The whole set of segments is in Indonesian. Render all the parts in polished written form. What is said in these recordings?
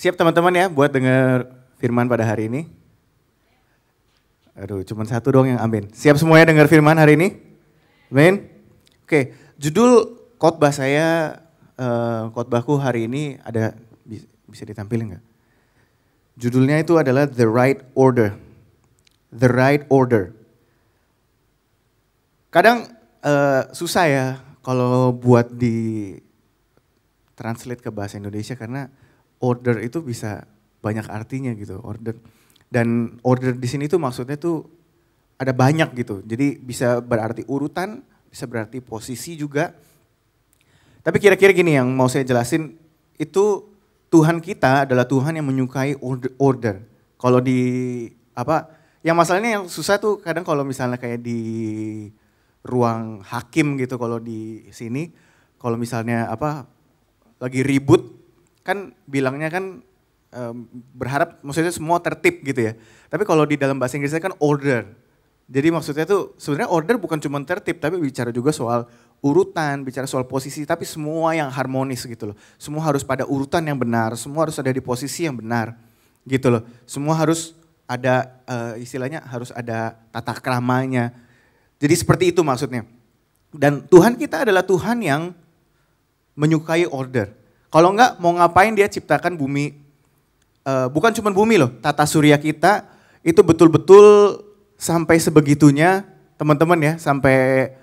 Siap teman-teman ya buat dengar firman pada hari ini? Aduh, cuma satu doang yang amin. Siap semuanya dengar firman hari ini? Amin? Oke, judul khotbah saya, khotbahku hari ini ada, bisa ditampilin nggak? Judulnya itu adalah The Right Order. The Right Order. Kadang susah ya kalau buat di translate ke bahasa Indonesia karena order itu bisa banyak artinya gitu, order. Dan order di sini tuh maksudnya tuh ada banyak gitu. Jadi bisa berarti urutan, bisa berarti posisi juga. Tapi kira-kira gini yang mau saya jelasin, itu Tuhan kita adalah Tuhan yang menyukai order. Kalau di yang masalahnya yang susah tuh kadang kalau misalnya kayak di ruang hakim gitu, kalau di sini, kalau misalnya lagi ribut, kan bilangnya kan berharap maksudnya semua tertib gitu ya. Tapi kalau di dalam bahasa Inggrisnya kan order. Jadi maksudnya tuh sebenarnya order bukan cuma tertib, tapi bicara juga soal urutan, bicara soal posisi, tapi semua yang harmonis gitu loh. Semua harus pada urutan yang benar, semua harus ada di posisi yang benar gitu loh. Semua harus ada istilahnya harus ada tata keramanya. Jadi seperti itu maksudnya. Dan Tuhan kita adalah Tuhan yang menyukai order. Kalau enggak mau ngapain dia ciptakan bumi, bukan cuma bumi loh, tata surya kita itu betul-betul sampai sebegitunya teman-teman ya, sampai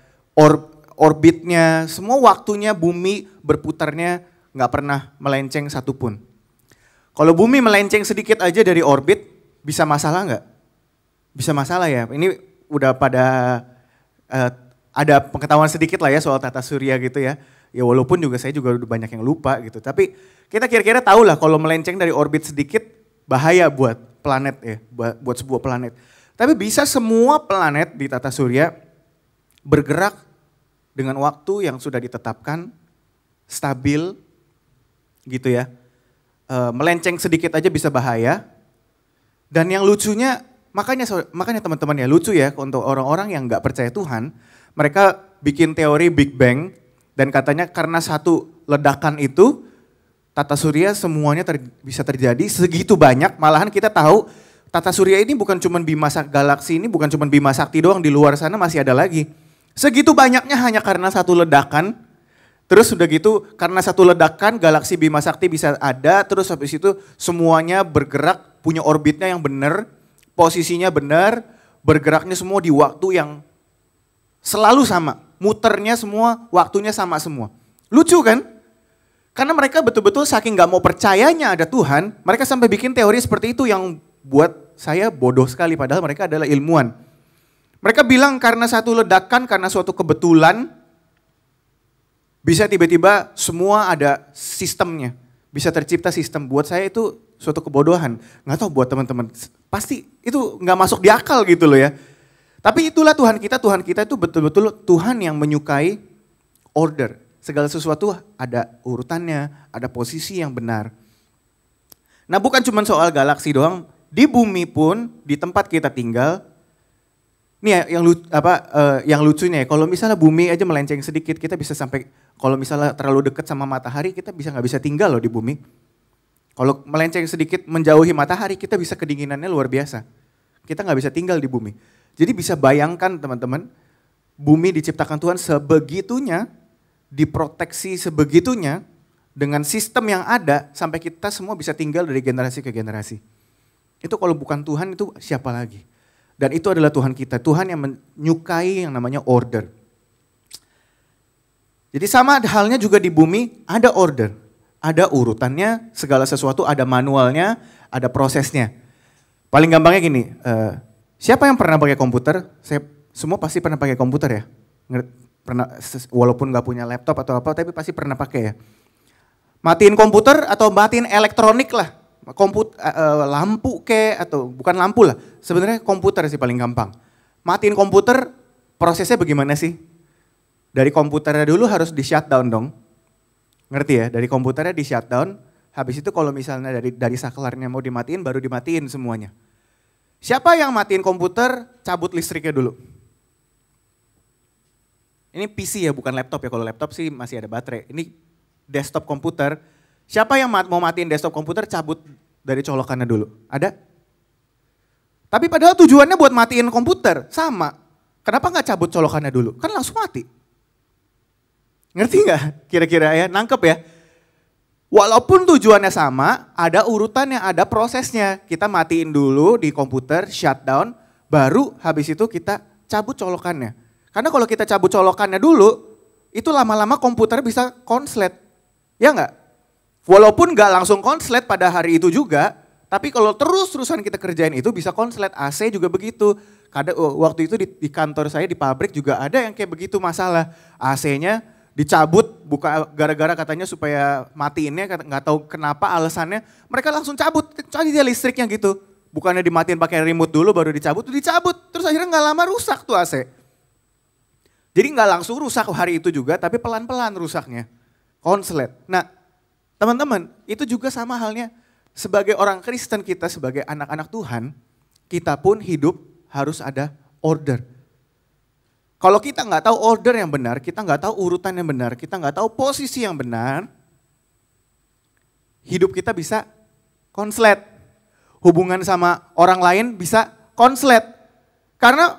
orbitnya, semua waktunya bumi berputarnya nggak pernah melenceng satupun. Kalau bumi melenceng sedikit aja dari orbit, bisa masalah nggak? Bisa masalah ya, ini udah pada ada pengetahuan sedikit lah ya soal tata surya gitu ya. Ya walaupun juga saya juga udah banyak yang lupa gitu. Tapi kita kira-kira tahu lah kalau melenceng dari orbit sedikit bahaya buat planet ya, buat sebuah planet. Tapi bisa semua planet di tata surya bergerak dengan waktu yang sudah ditetapkan, stabil gitu ya. Melenceng sedikit aja bisa bahaya. Dan yang lucunya, makanya teman-teman ya lucu ya untuk orang-orang yang gak percaya Tuhan, mereka bikin teori Big Bang. Dan katanya karena satu ledakan itu, tata surya semuanya bisa terjadi segitu banyak. Malahan kita tahu tata surya ini bukan cuma Bima Sakti, galaksi ini bukan cuma Bima Sakti doang, di luar sana masih ada lagi. Segitu banyaknya hanya karena satu ledakan. Terus udah gitu karena satu ledakan galaksi Bima Sakti bisa ada, terus habis itu semuanya bergerak, punya orbitnya yang benar, posisinya benar, bergeraknya semua di waktu yang selalu sama. Muternya semua, waktunya sama semua. Lucu kan? Karena mereka betul-betul saking gak mau percayanya ada Tuhan, mereka sampai bikin teori seperti itu yang buat saya bodoh sekali, padahal mereka adalah ilmuwan. Mereka bilang karena satu ledakan, karena suatu kebetulan, bisa tiba-tiba semua ada sistemnya. Bisa tercipta sistem. Buat saya itu suatu kebodohan. Gak tahu buat teman-teman, pasti itu gak masuk di akal gitu loh ya. Tapi itulah Tuhan kita itu betul-betul Tuhan yang menyukai order. Segala sesuatu ada urutannya, ada posisi yang benar. Nah bukan cuma soal galaksi doang, di bumi pun, di tempat kita tinggal, nih ya, yang lucunya ya, kalau misalnya bumi aja melenceng sedikit, kita bisa sampai, kalau misalnya terlalu dekat sama matahari, kita nggak bisa tinggal loh di bumi. Kalau melenceng sedikit menjauhi matahari, kita bisa kedinginannya luar biasa. Kita nggak bisa tinggal di bumi. Jadi bisa bayangkan teman-teman, bumi diciptakan Tuhan sebegitunya, diproteksi sebegitunya, dengan sistem yang ada sampai kita semua bisa tinggal dari generasi ke generasi. Itu kalau bukan Tuhan itu siapa lagi? Dan itu adalah Tuhan kita, Tuhan yang menyukai yang namanya order. Jadi sama halnya juga di bumi ada order, ada urutannya, segala sesuatu ada manualnya, ada prosesnya. Paling gampangnya gini, siapa yang pernah pakai komputer? Semua pasti pernah pakai komputer ya. Pernah, walaupun nggak punya laptop atau apa, tapi pasti pernah pakai ya. Matiin komputer atau matiin elektronik lah. Lampu atau bukan lampu lah. Sebenarnya komputer sih paling gampang. Matiin komputer, prosesnya bagaimana sih? Dari komputernya dulu harus di shutdown dong. Ngerti ya? Dari komputernya di shutdown. Habis itu kalau misalnya dari saklarnya mau dimatiin, baru dimatiin semuanya. Siapa yang matiin komputer, cabut listriknya dulu. Ini PC ya, bukan laptop ya. Kalau laptop sih masih ada baterai. Ini desktop komputer. Siapa yang mau matiin desktop komputer cabut dari colokannya dulu? Ada? Tapi padahal tujuannya buat matiin komputer, sama. Kenapa nggak cabut colokannya dulu? Kan langsung mati. Ngerti nggak kira-kira ya? Nangkep ya? Walaupun tujuannya sama, ada urutannya, ada prosesnya. Kita matiin dulu di komputer, shutdown, baru habis itu kita cabut colokannya. Karena kalau kita cabut colokannya dulu, itu lama-lama komputer bisa konslet. Ya nggak? Walaupun nggak langsung konslet pada hari itu juga, tapi kalau terus-terusan kita kerjain itu bisa konslet. AC juga begitu. Waktu itu di kantor saya di pabrik juga ada yang kayak begitu masalah. AC-nya dicabut buka gara-gara katanya supaya matiinnya nggak tahu kenapa alasannya. Mereka langsung cabut, cari dia listriknya gitu. Bukannya dimatiin pakai remote dulu baru dicabut, terus akhirnya nggak lama rusak tuh AC. Jadi nggak langsung rusak hari itu juga, tapi pelan-pelan rusaknya. Konslet. Nah teman-teman itu juga sama halnya. Sebagai orang Kristen kita, sebagai anak-anak Tuhan, kita pun hidup harus ada order. Kalau kita nggak tahu order yang benar, kita nggak tahu urutan yang benar, kita nggak tahu posisi yang benar, hidup kita bisa konslet. Hubungan sama orang lain bisa konslet. Karena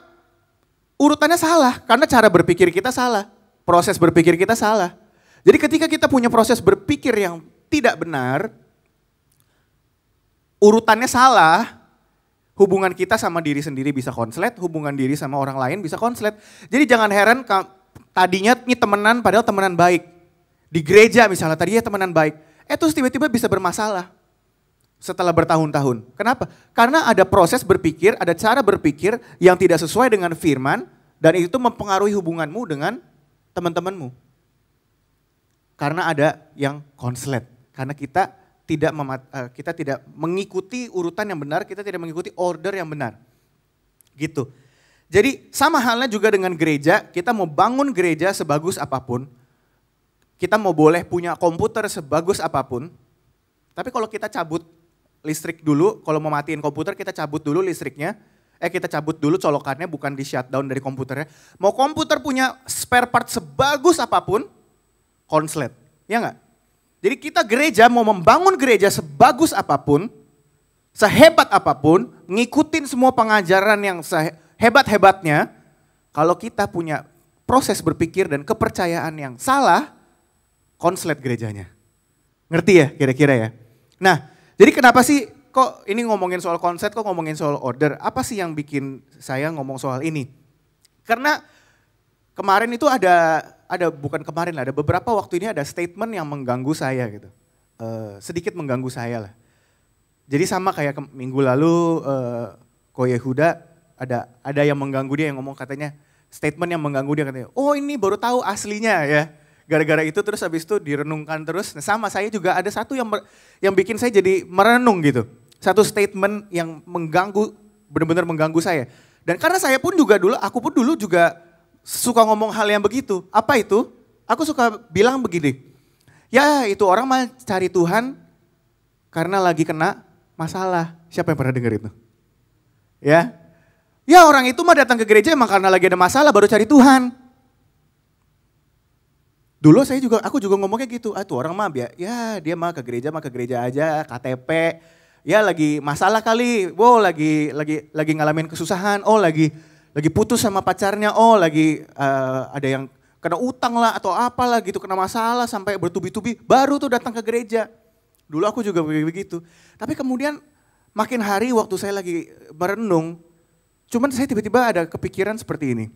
urutannya salah, karena cara berpikir kita salah, proses berpikir kita salah. Jadi ketika kita punya proses berpikir yang tidak benar, urutannya salah, hubungan kita sama diri sendiri bisa konslet, hubungan diri sama orang lain bisa konslet. Jadi jangan heran tadinya ini temenan padahal temenan baik. Di gereja misalnya tadinya temenan baik, terus tiba-tiba bisa bermasalah setelah bertahun-tahun. Kenapa? Karena ada proses berpikir, ada cara berpikir yang tidak sesuai dengan firman dan itu mempengaruhi hubunganmu dengan teman-temanmu. Karena ada yang konslet, karena kita tidak mengikuti urutan yang benar, kita tidak mengikuti order yang benar. Gitu. Jadi sama halnya juga dengan gereja, kita mau bangun gereja sebagus apapun, kita mau boleh punya komputer sebagus apapun, tapi kalau kita cabut listrik dulu, kalau mau matiin komputer kita cabut dulu listriknya, kita cabut dulu colokannya bukan di shutdown dari komputernya. Mau komputer punya spare part sebagus apapun, konslet, ya enggak? Jadi kita gereja mau membangun gereja sebagus apapun, sehebat apapun, ngikutin semua pengajaran yang sehebat-hebatnya, kalau kita punya proses berpikir dan kepercayaan yang salah, konslet gerejanya. Ngerti ya kira-kira ya? Nah, jadi kenapa sih kok ini ngomongin soal konsep, kok ngomongin soal order? Apa sih yang bikin saya ngomong soal ini? Karena kemarin itu ada beberapa waktu ini ada statement yang mengganggu saya gitu. Sedikit mengganggu saya lah. Jadi sama kayak minggu lalu Ko Yehuda ada yang mengganggu dia yang ngomong katanya statement yang mengganggu dia katanya, oh ini baru tahu aslinya ya. Gara-gara itu terus habis itu direnungkan terus. Nah, sama saya juga ada satu yang bikin saya jadi merenung gitu. Satu statement yang mengganggu, benar-benar mengganggu saya. Dan karena saya pun juga aku pun dulu juga suka ngomong hal yang begitu. Apa itu? Aku suka bilang begini, ya itu orang mah cari Tuhan karena lagi kena masalah. Siapa yang pernah dengar itu? Ya orang itu mah datang ke gereja emang karena lagi ada masalah baru cari Tuhan. Dulu aku juga ngomongnya gitu, tuh orang mah ya dia mah ke gereja aja, KTP. Ya lagi masalah kali, lagi ngalamin kesusahan, lagi putus sama pacarnya, lagi ada yang kena utang lah atau apalah gitu, kena masalah sampai bertubi-tubi, baru tuh datang ke gereja. Dulu aku juga begitu. Tapi kemudian makin hari waktu saya lagi merenung, cuman saya tiba-tiba ada kepikiran seperti ini.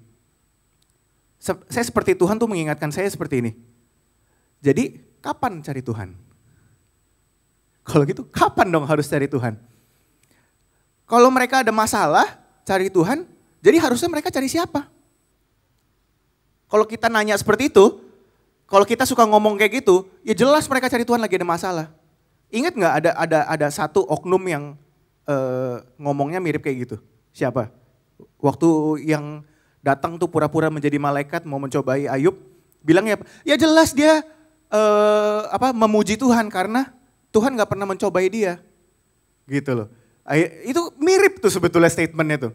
Saya seperti Tuhan tuh mengingatkan saya seperti ini. Jadi kapan cari Tuhan? Kalau gitu kapan dong harus cari Tuhan? Kalau mereka ada masalah cari Tuhan, jadi harusnya mereka cari siapa? Kalau kita nanya seperti itu, kalau kita suka ngomong kayak gitu, ya jelas mereka cari Tuhan lagi ada masalah. Ingat nggak ada satu oknum yang ngomongnya mirip kayak gitu? Siapa? Waktu yang datang tuh pura-pura menjadi malaikat mau mencobai Ayub, bilangnya ya jelas dia memuji Tuhan karena Tuhan nggak pernah mencobai dia, gitu loh. Itu mirip tuh sebetulnya statementnya tuh.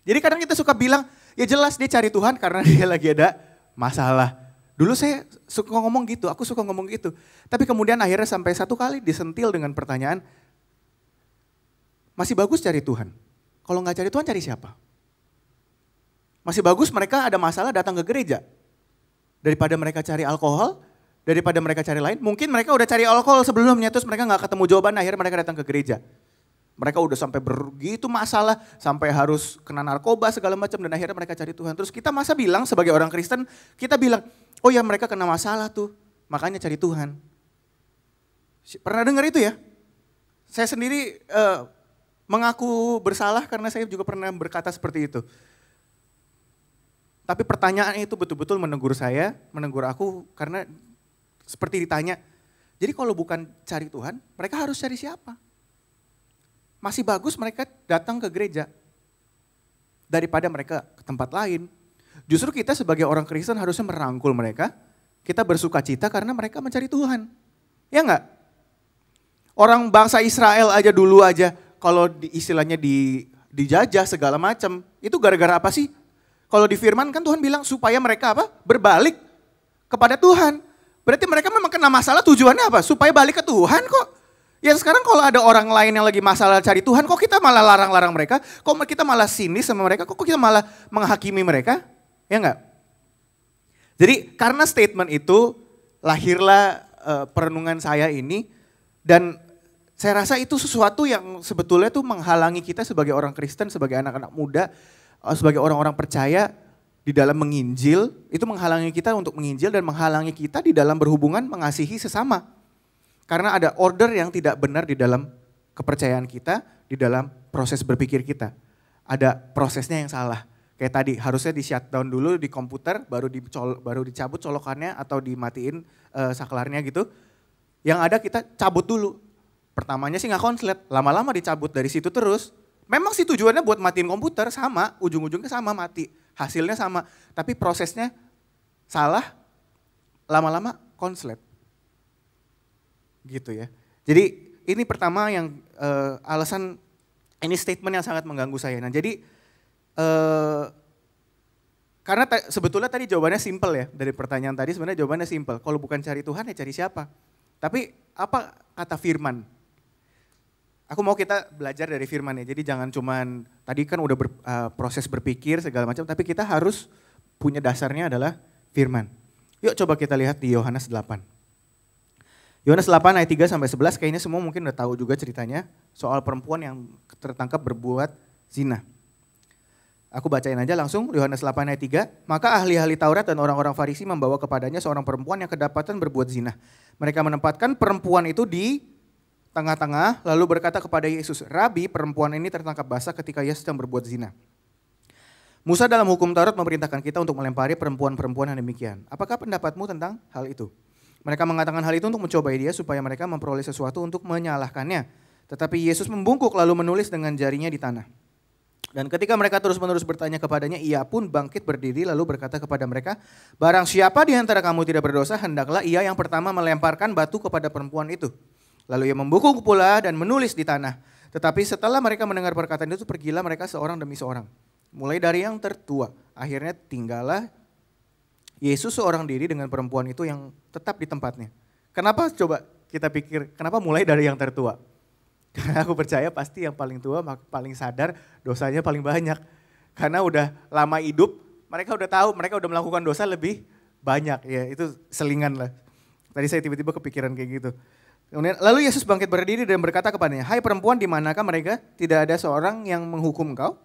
Jadi kadang kita suka bilang, ya jelas dia cari Tuhan karena dia lagi ada masalah. Dulu saya suka ngomong gitu, aku suka ngomong gitu. Tapi kemudian akhirnya sampai satu kali disentil dengan pertanyaan, masih bagus cari Tuhan. Kalau nggak cari Tuhan cari siapa? Masih bagus mereka ada masalah datang ke gereja. Daripada mereka cari alkohol, daripada mereka cari lain. Mungkin mereka udah cari alkohol sebelumnya, terus mereka nggak ketemu jawaban, akhirnya mereka datang ke gereja. Mereka udah sampai begitu masalah, sampai harus kena narkoba segala macam, dan akhirnya mereka cari Tuhan. Terus kita masa bilang sebagai orang Kristen, kita bilang, oh ya mereka kena masalah tuh, makanya cari Tuhan. Pernah dengar itu ya? Saya sendiri mengaku bersalah karena saya juga pernah berkata seperti itu. Tapi pertanyaan itu betul-betul menegur saya, menegur aku karena seperti ditanya, jadi kalau bukan cari Tuhan, mereka harus cari siapa? Masih bagus mereka datang ke gereja daripada mereka ke tempat lain. Justru kita sebagai orang Kristen harusnya merangkul mereka, kita bersuka cita karena mereka mencari Tuhan. Ya enggak? Orang bangsa Israel aja dulu aja kalau istilahnya dijajah segala macam, itu gara-gara apa sih? Kalau di firman kan Tuhan bilang supaya mereka apa? Berbalik kepada Tuhan. Berarti mereka memang kena masalah, tujuannya apa? Supaya balik ke Tuhan kok. Ya sekarang kalau ada orang lain yang lagi masalah cari Tuhan, kok kita malah larang-larang mereka? Kok kita malah sinis sama mereka? Kok kita malah menghakimi mereka? Ya enggak? Jadi karena statement itu lahirlah perenungan saya ini, dan saya rasa itu sesuatu yang sebetulnya tuh menghalangi kita sebagai orang Kristen, sebagai anak-anak muda, sebagai orang-orang percaya di dalam menginjil, itu menghalangi kita untuk menginjil dan menghalangi kita di dalam berhubungan mengasihi sesama. Karena ada order yang tidak benar di dalam kepercayaan kita, di dalam proses berpikir kita. Ada prosesnya yang salah. Kayak tadi harusnya di shutdown dulu di komputer, baru dicabut colokannya atau dimatiin saklarnya gitu. Yang ada kita cabut dulu. Pertamanya sih nggak konslet, lama-lama dicabut dari situ terus. Memang sih tujuannya buat matiin komputer sama, ujung-ujungnya sama mati. Hasilnya sama, tapi prosesnya salah, lama-lama konslet. Gitu ya. Jadi ini pertama yang alasan, ini statement yang sangat mengganggu saya. Nah jadi karena sebetulnya tadi jawabannya simple ya, dari pertanyaan tadi sebenarnya jawabannya simple. Kalau bukan cari Tuhan ya cari siapa? Tapi apa kata firman? Aku mau kita belajar dari firman ya, jadi jangan cuman tadi kan udah proses berpikir segala macam, tapi kita harus punya dasarnya adalah firman. Yuk coba kita lihat di Yohanes 8. Yohanes 8 ayat 3 sampai 11, kayaknya semua mungkin udah tahu juga ceritanya soal perempuan yang tertangkap berbuat zina. Aku bacain aja langsung Yohanes 8 ayat 3. Maka ahli-ahli Taurat dan orang-orang Farisi membawa kepadanya seorang perempuan yang kedapatan berbuat zina. Mereka menempatkan perempuan itu di tengah-tengah lalu berkata kepada Yesus, "Rabi, perempuan ini tertangkap basah ketika ia sedang berbuat zina. Musa dalam hukum Taurat memerintahkan kita untuk melempari perempuan-perempuan yang demikian. Apakah pendapatmu tentang hal itu?" Mereka mengatakan hal itu untuk mencobai dia supaya mereka memperoleh sesuatu untuk menyalahkannya. Tetapi Yesus membungkuk lalu menulis dengan jarinya di tanah. Dan ketika mereka terus-menerus bertanya kepadanya, ia pun bangkit berdiri lalu berkata kepada mereka, "Barang siapa di antara kamu tidak berdosa, hendaklah ia yang pertama melemparkan batu kepada perempuan itu." Lalu ia membungkuk pula dan menulis di tanah. Tetapi setelah mereka mendengar perkataan itu, pergilah mereka seorang demi seorang. Mulai dari yang tertua, akhirnya tinggallah Yesus seorang diri dengan perempuan itu yang tetap di tempatnya. Kenapa coba kita pikir, kenapa mulai dari yang tertua? Karena aku percaya pasti yang paling tua, paling sadar dosanya paling banyak. Karena udah lama hidup, mereka udah tahu, mereka udah melakukan dosa lebih banyak. Ya itu selingan lah. Tadi saya tiba-tiba kepikiran kayak gitu. Kemudian, lalu Yesus bangkit berdiri dan berkata kepadanya, "Hai perempuan, di manakah mereka? Tidak ada seorang yang menghukum kau?"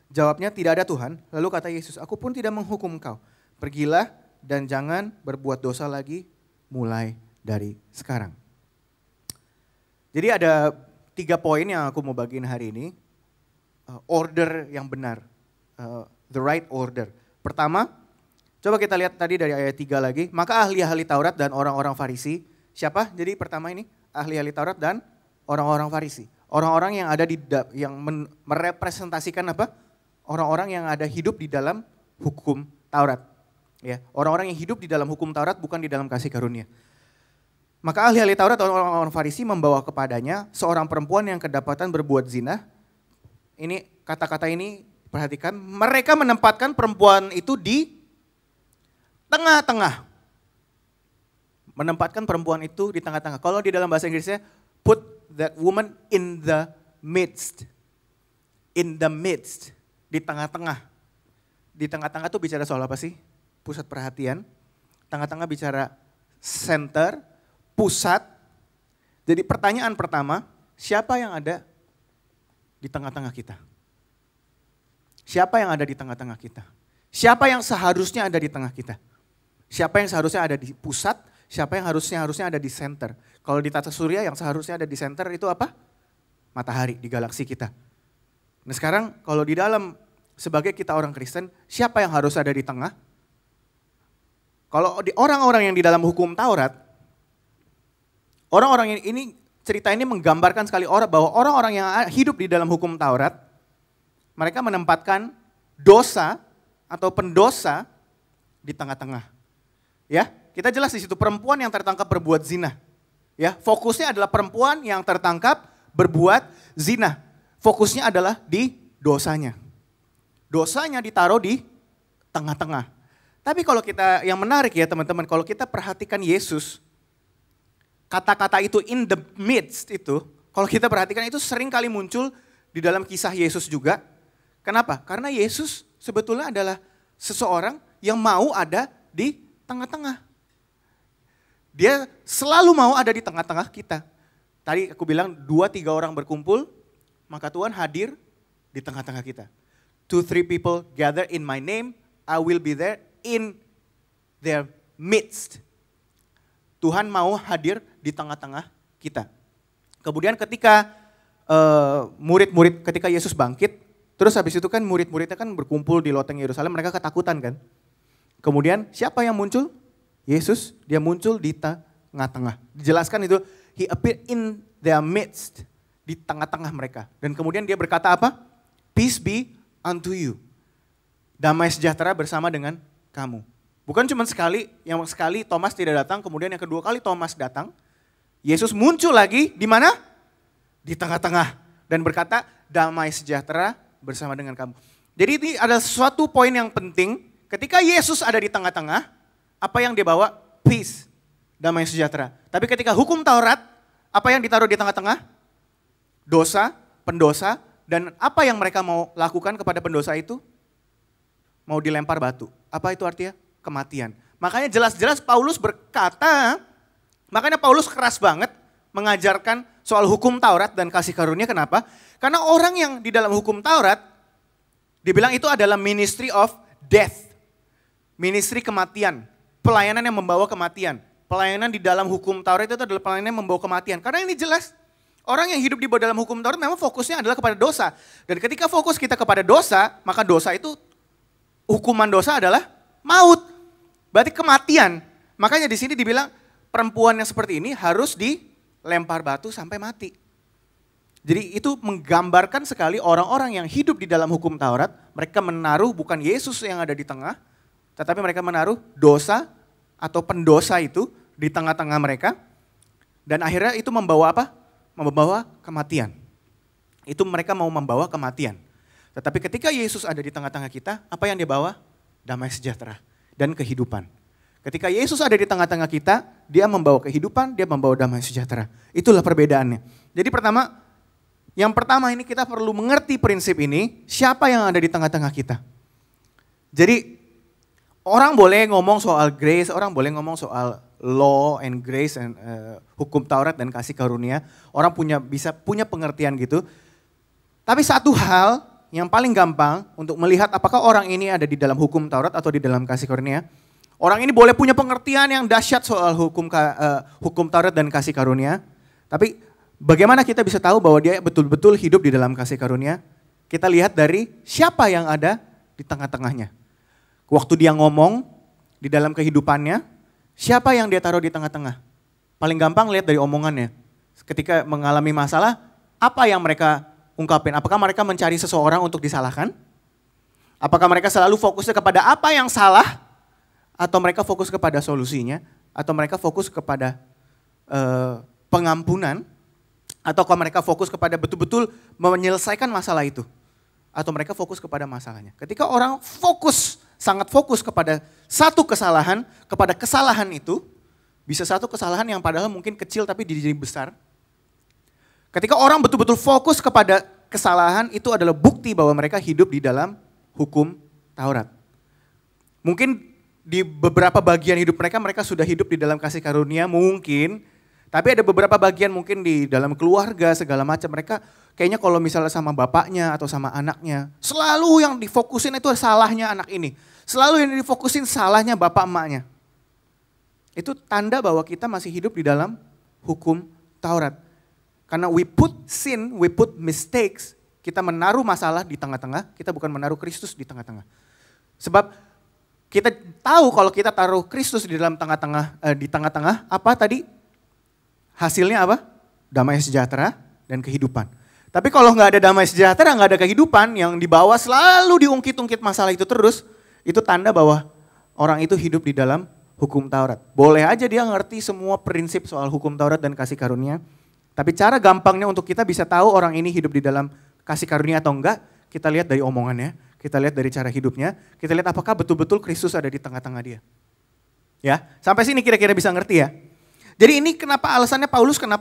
Jawabnya, "Tidak ada Tuhan." Lalu kata Yesus, "Aku pun tidak menghukum kau. Pergilah dan jangan berbuat dosa lagi mulai dari sekarang." Jadi ada 3 poin yang aku mau bagiin hari ini. Order yang benar, the right order. Pertama, coba kita lihat tadi dari ayat 3 lagi. Maka ahli-ahli Taurat dan orang-orang Farisi. Siapa? Jadi pertama ini ahli-ahli Taurat dan orang-orang Farisi. Orang-orang yang ada yang merepresentasikan apa? Orang-orang yang ada hidup di dalam hukum Taurat. Ya, orang-orang yang hidup di dalam hukum Taurat bukan di dalam kasih karunia. Maka ahli-ahli Taurat dan orang-orang Farisi membawa kepadanya seorang perempuan yang kedapatan berbuat zina. Ini kata-kata ini perhatikan, mereka menempatkan perempuan itu di tengah-tengah. Menempatkan perempuan itu di tengah-tengah. Kalau di dalam bahasa Inggrisnya, put that woman in the midst. In the midst, di tengah-tengah. Di tengah-tengah itu bicara soal apa sih? Pusat perhatian. Tengah-tengah bicara center, pusat. Jadi pertanyaan pertama, siapa yang ada di tengah-tengah kita? Siapa yang ada di tengah-tengah kita? Siapa yang seharusnya ada di tengah kita? Siapa yang seharusnya ada di pusat? Siapa yang harusnya ada di center? Kalau di tata surya yang seharusnya ada di center itu apa? Matahari di galaksi kita. Nah sekarang kalau di dalam sebagai kita orang Kristen, siapa yang harus ada di tengah? Kalau di orang-orang yang di dalam hukum Taurat, orang-orang ini cerita ini menggambarkan sekali bahwa orang-orang yang hidup di dalam hukum Taurat, mereka menempatkan dosa atau pendosa di tengah-tengah. Ya, kita jelas di situ perempuan yang tertangkap berbuat zina. Ya, fokusnya adalah perempuan yang tertangkap berbuat zina. Fokusnya adalah di dosanya. Dosanya ditaruh di tengah-tengah. Tapi kalau kita, yang menarik ya teman-teman, kalau kita perhatikan Yesus, kata-kata itu in the midst itu, kalau kita perhatikan itu sering kali muncul di dalam kisah Yesus juga. Kenapa? Karena Yesus sebetulnya adalah seseorang yang mau ada di tengah-tengah. Dia selalu mau ada di tengah-tengah kita. Tadi aku bilang 2-3 orang berkumpul, maka Tuhan hadir di tengah-tengah kita. 2-3 people gather in my name, I will be there in their midst. Tuhan mau hadir di tengah-tengah kita. Kemudian ketika murid-murid, ketika Yesus bangkit, terus habis itu kan murid-muridnya kan berkumpul di loteng Yerusalem, mereka ketakutan kan. Kemudian siapa yang muncul? Yesus, dia muncul di tengah-tengah. Dijelaskan itu, he appeared in their midst, di tengah-tengah mereka. Dan kemudian dia berkata apa? Peace be unto you. Damai sejahtera bersama dengan kamu. Bukan cuma sekali, yang sekali Thomas tidak datang, kemudian yang kedua kali Thomas datang. Yesus muncul lagi di mana? Di tengah-tengah. Dan berkata, damai sejahtera bersama dengan kamu. Jadi ini ada suatu poin yang penting, ketika Yesus ada di tengah-tengah, apa yang dia bawa? Peace, damai sejahtera. Tapi ketika hukum Taurat, apa yang ditaruh di tengah-tengah? Dosa, pendosa, dan apa yang mereka mau lakukan kepada pendosa itu? Mau dilempar batu. Apa itu artinya? Kematian. Makanya jelas-jelas Paulus berkata, makanya Paulus keras banget mengajarkan soal hukum Taurat dan kasih karunia. Kenapa? Karena orang yang di dalam hukum Taurat, dibilang itu adalah ministry of death. Ministry kematian. Pelayanan yang membawa kematian. Pelayanan di dalam hukum Taurat itu adalah pelayanan yang membawa kematian. Karena ini jelas, orang yang hidup di dalam hukum Taurat memang fokusnya adalah kepada dosa. Dan ketika fokus kita kepada dosa, maka dosa itu, hukuman dosa adalah maut. Berarti kematian. Makanya di sini dibilang perempuan yang seperti ini harus dilempar batu sampai mati. Jadi itu menggambarkan sekali orang-orang yang hidup di dalam hukum Taurat, mereka menaruh bukan Yesus yang ada di tengah, tetapi mereka menaruh dosa atau pendosa itu di tengah-tengah mereka. Dan akhirnya itu membawa apa? Membawa kematian. Itu mereka mau membawa kematian. Tetapi ketika Yesus ada di tengah-tengah kita, apa yang dia bawa? Damai sejahtera dan kehidupan. Ketika Yesus ada di tengah-tengah kita, dia membawa kehidupan, dia membawa damai sejahtera. Itulah perbedaannya. Jadi yang pertama ini kita perlu mengerti prinsip ini, siapa yang ada di tengah-tengah kita. Jadi orang boleh ngomong soal grace, orang boleh ngomong soal law and grace, and, hukum Taurat dan kasih karunia. Orang bisa punya pengertian gitu. Tapi satu hal yang paling gampang untuk melihat apakah orang ini ada di dalam hukum Taurat atau di dalam kasih karunia. Orang ini boleh punya pengertian yang dahsyat soal hukum Taurat dan kasih karunia. Tapi bagaimana kita bisa tahu bahwa dia betul-betul hidup di dalam kasih karunia? Kita lihat dari siapa yang ada di tengah-tengahnya. Waktu dia ngomong di dalam kehidupannya, siapa yang dia taruh di tengah-tengah? Paling gampang lihat dari omongannya. Ketika mengalami masalah, apa yang mereka ungkapin? Apakah mereka mencari seseorang untuk disalahkan? Apakah mereka selalu fokusnya kepada apa yang salah? Atau mereka fokus kepada solusinya? Atau mereka fokus kepada pengampunan? Ataukah mereka fokus kepada betul-betul menyelesaikan masalah itu? Atau mereka fokus kepada masalahnya? Ketika orang sangat fokus kepada satu kesalahan, kepada kesalahan itu, Bisa satu kesalahan yang padahal mungkin kecil tapi jadi besar. Ketika orang betul-betul fokus kepada kesalahan, itu adalah bukti bahwa mereka hidup di dalam hukum Taurat. Mungkin di beberapa bagian hidup mereka, mereka sudah hidup di dalam kasih karunia mungkin. Tapi ada beberapa bagian mungkin di dalam keluarga segala macam. Mereka kayaknya kalau misalnya sama bapaknya atau sama anaknya, selalu yang difokusin itu salahnya anak ini. Selalu yang difokusin salahnya bapak emaknya. Itu tanda bahwa kita masih hidup di dalam hukum Taurat. Karena we put sin, we put mistakes, kita menaruh masalah di tengah-tengah, kita bukan menaruh Kristus di tengah-tengah. Sebab kita tahu kalau kita taruh Kristus di dalam tengah-tengah, apa tadi? Hasilnya apa? Damai sejahtera dan kehidupan. Tapi kalau nggak ada damai sejahtera, nggak ada kehidupan, yang di bawah selalu diungkit-ungkit masalah itu terus, itu tanda bahwa orang itu hidup di dalam hukum Taurat. Boleh aja dia ngerti semua prinsip soal hukum Taurat dan kasih karunia, tapi cara gampangnya untuk kita bisa tahu orang ini hidup di dalam kasih karunia atau enggak, kita lihat dari omongannya, kita lihat dari cara hidupnya, kita lihat apakah betul-betul Kristus ada di tengah-tengah dia. Ya, sampai sini kira-kira bisa ngerti ya. Jadi ini kenapa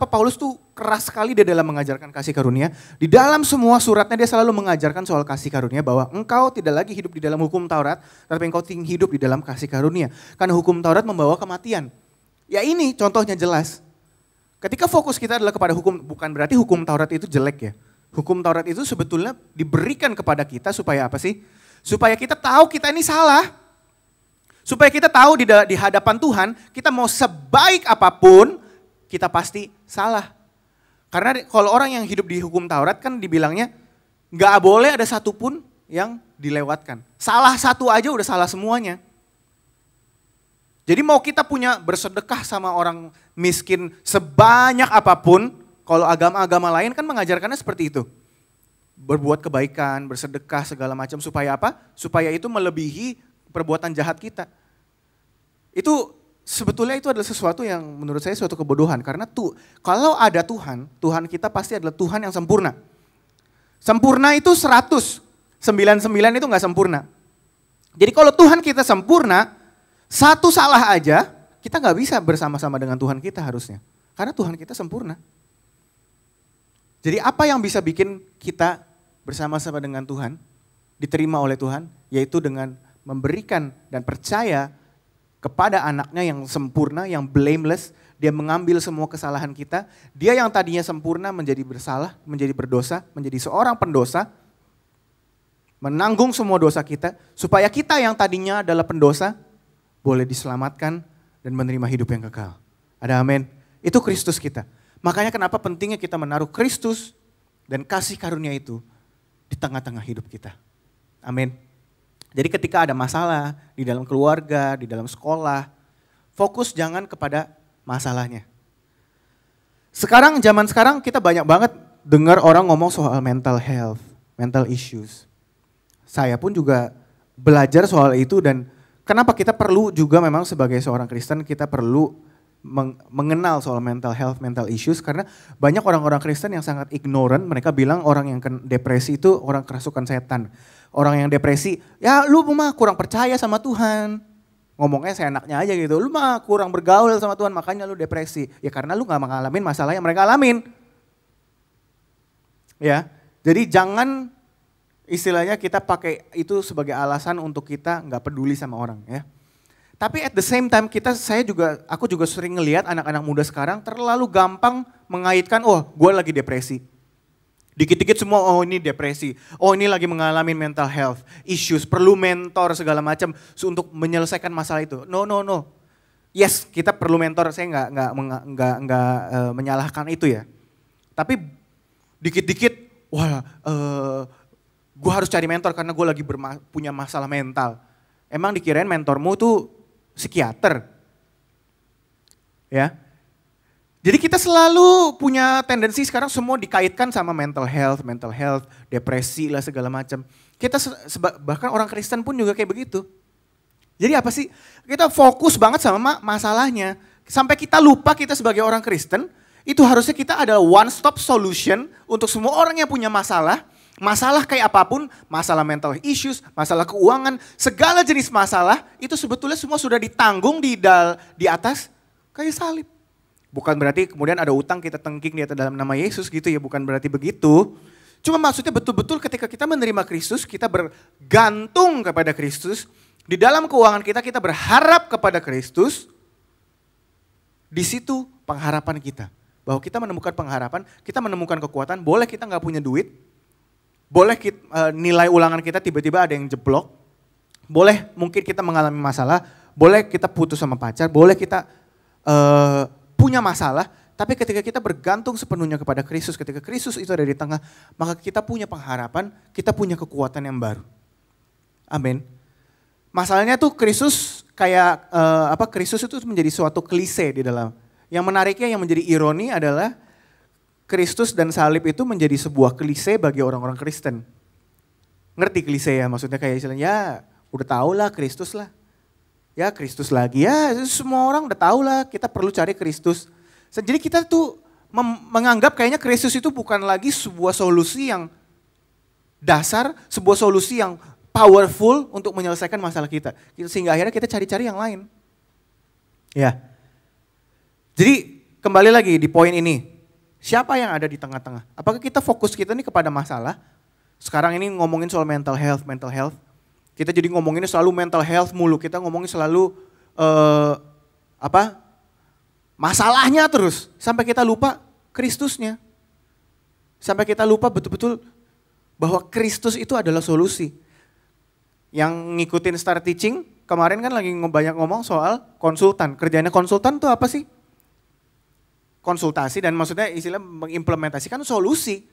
Paulus tuh keras sekali dia dalam mengajarkan kasih karunia. Di dalam semua suratnya dia selalu mengajarkan soal kasih karunia bahwa engkau tidak lagi hidup di dalam hukum Taurat, tapi engkau hidup di dalam kasih karunia. Karena hukum Taurat membawa kematian. Ya ini contohnya jelas. Ketika fokus kita adalah kepada hukum, bukan berarti hukum Taurat itu jelek ya. Hukum Taurat itu sebetulnya diberikan kepada kita supaya apa sih? Supaya kita tahu kita ini salah. Supaya kita tahu di hadapan Tuhan, kita mau sebaik apapun, kita pasti salah. Karena kalau orang yang hidup di hukum Taurat kan dibilangnya, nggak boleh ada satupun yang dilewatkan. Salah satu aja udah salah semuanya. Jadi mau kita punya bersedekah sama orang miskin sebanyak apapun, kalau agama-agama lain kan mengajarkannya seperti itu. Berbuat kebaikan, bersedekah segala macam supaya apa? Supaya itu melebihi perbuatan jahat kita. Itu sebetulnya itu adalah sesuatu yang menurut saya suatu kebodohan. Karena kalau ada Tuhan, Tuhan kita pasti adalah Tuhan yang sempurna. Sempurna itu 100, 99 itu gak sempurna. Jadi kalau Tuhan kita sempurna, satu salah aja, kita gak bisa bersama-sama dengan Tuhan kita harusnya. Karena Tuhan kita sempurna. Jadi apa yang bisa bikin kita bersama-sama dengan Tuhan, diterima oleh Tuhan, yaitu dengan memberikan dan percaya kepada anaknya yang sempurna, yang blameless, dia mengambil semua kesalahan kita, dia yang tadinya sempurna menjadi bersalah, menjadi berdosa, menjadi seorang pendosa, menanggung semua dosa kita, supaya kita yang tadinya adalah pendosa, boleh diselamatkan dan menerima hidup yang kekal. Ada amin? Itu Kristus kita. Makanya kenapa pentingnya kita menaruh Kristus dan kasih karunia itu di tengah-tengah hidup kita. Amin. Jadi ketika ada masalah di dalam keluarga, di dalam sekolah, fokus jangan kepada masalahnya. Zaman sekarang kita banyak banget dengar orang ngomong soal mental health, mental issues. Saya pun juga belajar soal itu dan kenapa kita perlu juga memang sebagai seorang Kristen kita perlu mengenal soal mental health, mental issues karena banyak orang-orang Kristen yang sangat ignorant, mereka bilang orang yang depresi itu orang kerasukan setan. Orang yang depresi, ya lu mah kurang percaya sama Tuhan. Ngomongnya seenaknya aja gitu, lu mah kurang bergaul sama Tuhan makanya lu depresi. Ya karena lu gak mengalami masalah yang mereka alamin. Ya, jadi jangan istilahnya kita pakai itu sebagai alasan untuk kita gak peduli sama orang ya. Tapi at the same time aku juga sering ngelihat anak-anak muda sekarang terlalu gampang mengaitkan, oh gue lagi depresi. Dikit-dikit semua, oh ini depresi, oh ini lagi mengalami mental health issues, perlu mentor segala macam untuk menyelesaikan masalah itu. No. Yes, kita perlu mentor, saya nggak menyalahkan itu ya. Tapi dikit-dikit, gue harus cari mentor karena gue lagi punya masalah mental. Emang dikirain mentormu tuh psikiater? Ya. Jadi kita selalu punya tendensi sekarang semua dikaitkan sama mental health, depresi lah segala macam. Kita bahkan orang Kristen pun juga kayak begitu. Jadi apa sih? Kita fokus banget sama masalahnya. Sampai kita lupa kita sebagai orang Kristen, itu harusnya kita ada one stop solution untuk semua orang yang punya masalah. Masalah kayak apapun, masalah mental issues, masalah keuangan, segala jenis masalah itu sebetulnya semua sudah ditanggung di atas Kayu salib. Bukan berarti kemudian ada utang kita tengking di atas dalam nama Yesus gitu ya, bukan berarti begitu. Cuma maksudnya betul-betul ketika kita menerima Kristus, kita bergantung kepada Kristus. Di dalam keuangan kita, kita berharap kepada Kristus. Di situ pengharapan kita. Bahwa kita menemukan pengharapan, kita menemukan kekuatan, boleh kita nggak punya duit, boleh nilai ulangan kita tiba-tiba ada yang jeblok, boleh mungkin kita mengalami masalah, boleh kita putus sama pacar, boleh kita punya masalah, tapi ketika kita bergantung sepenuhnya kepada Kristus, ketika Kristus itu ada di tengah, maka kita punya pengharapan, kita punya kekuatan yang baru. Amin. Masalahnya tuh Kristus kayak Kristus itu menjadi suatu klise di dalam. Yang menariknya, yang menjadi ironi adalah Kristus dan salib itu menjadi sebuah klise bagi orang-orang Kristen. Ngerti klise ya, maksudnya kayak istilahnya, ya udah tau lah Kristus lah. Ya Kristus lagi, ya semua orang udah tau lah kita perlu cari Kristus. Jadi kita tuh menganggap kayaknya Kristus itu bukan lagi sebuah solusi yang dasar, sebuah solusi yang powerful untuk menyelesaikan masalah kita. Sehingga akhirnya kita cari-cari yang lain. Ya. Jadi kembali lagi di poin ini, siapa yang ada di tengah-tengah? Apakah kita fokus kita ini kepada masalah? Sekarang ini ngomongin soal mental health. Kita jadi ngomonginnya selalu mental health mulu, kita ngomongin selalu masalahnya terus. Sampai kita lupa Kristusnya. Sampai kita lupa betul-betul bahwa Kristus itu adalah solusi. Yang ngikutin Star Teaching, kemarin kan lagi banyak ngomong soal konsultan. Kerjanya konsultan tuh apa sih? Konsultasi dan maksudnya istilah mengimplementasikan solusi.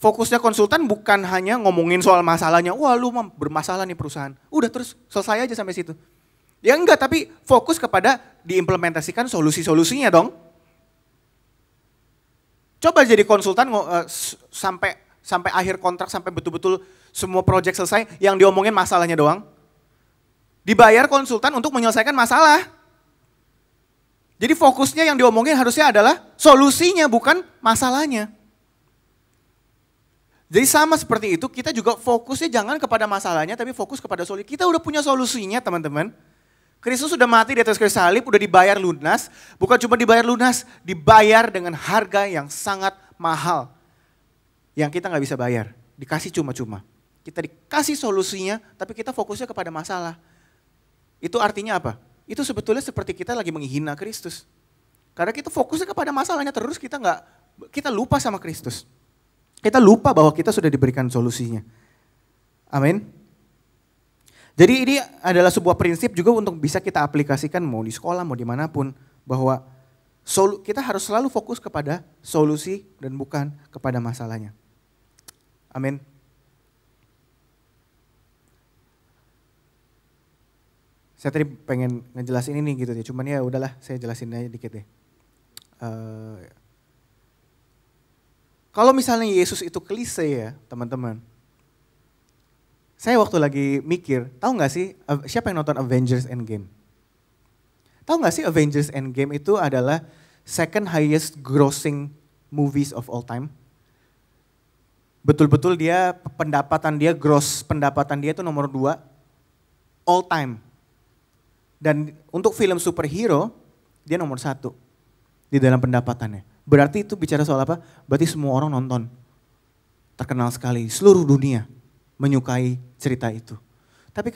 Fokusnya konsultan bukan hanya ngomongin soal masalahnya, wah lu bermasalah nih perusahaan. Udah terus selesai aja sampai situ. Ya enggak, tapi fokus kepada diimplementasikan solusi-solusinya dong. Coba jadi konsultan sampai akhir kontrak, sampai betul-betul semua proyek selesai, yang diomongin masalahnya doang. Dibayar konsultan untuk menyelesaikan masalah. Jadi fokusnya yang diomongin harusnya adalah solusinya, bukan masalahnya. Jadi sama seperti itu, kita juga fokusnya jangan kepada masalahnya, tapi fokus kepada solusi. Kita udah punya solusinya teman-teman. Kristus sudah mati di atas kayu salib, udah dibayar lunas. Bukan cuma dibayar lunas, dibayar dengan harga yang sangat mahal. Yang kita nggak bisa bayar, dikasih cuma-cuma. Kita dikasih solusinya, tapi kita fokusnya kepada masalah. Itu artinya apa? Itu sebetulnya seperti kita lagi menghina Kristus. Karena kita fokusnya kepada masalahnya terus, kita lupa sama Kristus. Kita lupa bahwa kita sudah diberikan solusinya. Amin. Jadi ini adalah sebuah prinsip juga untuk bisa kita aplikasikan mau di sekolah, mau dimanapun. Bahwa kita harus selalu fokus kepada solusi dan bukan kepada masalahnya. Amin. Saya tadi pengen ngejelasin ini gitu ya, cuman ya udahlah saya jelasin aja dikit deh. Kalau misalnya Yesus itu klise ya teman-teman. Saya waktu lagi mikir, tahu nggak sih siapa yang nonton Avengers Endgame? Tahu nggak sih Avengers Endgame itu adalah second highest grossing movies of all time? Betul-betul dia gross pendapatan dia itu nomor 2 all time. Dan untuk film superhero, dia nomor 1 di dalam pendapatannya. Berarti itu bicara soal apa? Berarti semua orang nonton. Terkenal sekali, seluruh dunia menyukai cerita itu. Tapi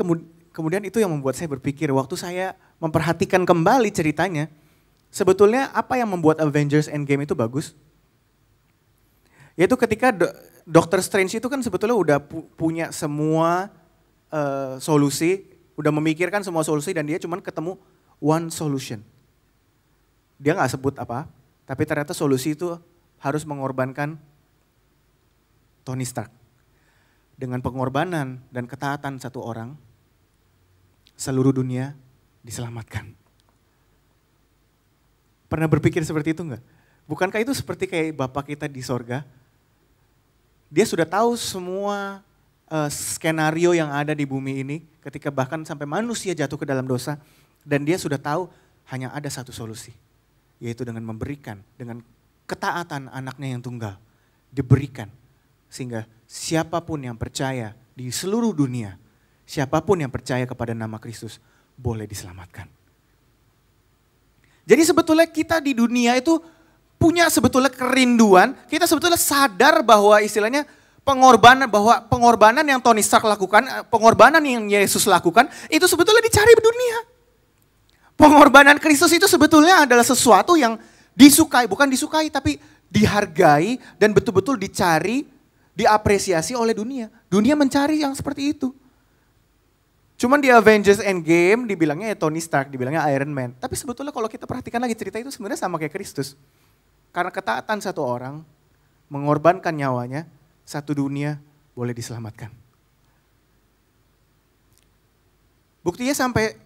kemudian itu yang membuat saya berpikir, waktu saya memperhatikan kembali ceritanya, sebetulnya apa yang membuat Avengers Endgame itu bagus? Yaitu ketika Doctor Strange itu kan sebetulnya udah punya semua solusi, udah memikirkan semua solusi dan dia cuma ketemu one solution. Dia nggak sebut apa, tapi ternyata solusi itu harus mengorbankan Tony Stark. Dengan pengorbanan dan ketaatan satu orang, seluruh dunia diselamatkan. Pernah berpikir seperti itu enggak? Bukankah itu seperti kayak Bapak kita di sorga? Dia sudah tahu semua skenario yang ada di bumi ini ketika bahkan sampai manusia jatuh ke dalam dosa dan dia sudah tahu hanya ada satu solusi, yaitu dengan memberikan, dengan ketaatan anaknya yang tunggal diberikan sehingga siapapun yang percaya di seluruh dunia, siapapun yang percaya kepada nama Kristus boleh diselamatkan. Jadi sebetulnya kita di dunia itu punya sebetulnya kerinduan, kita sebetulnya sadar bahwa istilahnya pengorbanan yang Tony Stark lakukan, pengorbanan yang Yesus lakukan, itu sebetulnya dicari di dunia. Pengorbanan Kristus itu sebetulnya adalah sesuatu yang disukai, bukan disukai tapi dihargai dan betul-betul dicari, diapresiasi oleh dunia. Dunia mencari yang seperti itu. Cuman di Avengers Endgame dibilangnya ya Tony Stark, dibilangnya Iron Man. Tapi sebetulnya kalau kita perhatikan lagi cerita itu sebenarnya sama kayak Kristus. Karena ketaatan satu orang, mengorbankan nyawanya, satu dunia boleh diselamatkan. Buktinya sampai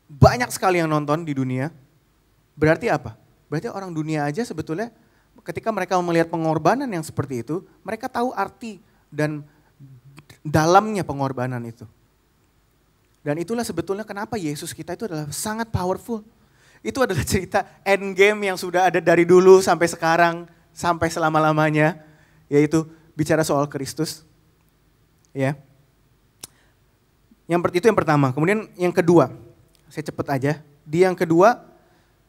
banyak sekali yang nonton di dunia. Berarti apa? Berarti orang dunia aja sebetulnya ketika mereka melihat pengorbanan yang seperti itu, mereka tahu arti dan dalamnya pengorbanan itu. Dan itulah sebetulnya kenapa Yesus kita itu adalah sangat powerful. Itu adalah cerita endgame yang sudah ada dari dulu sampai sekarang, sampai selama-lamanya. Yaitu bicara soal Kristus. Ya. Itu yang pertama. Kemudian yang kedua, saya cepet aja. Di yang kedua,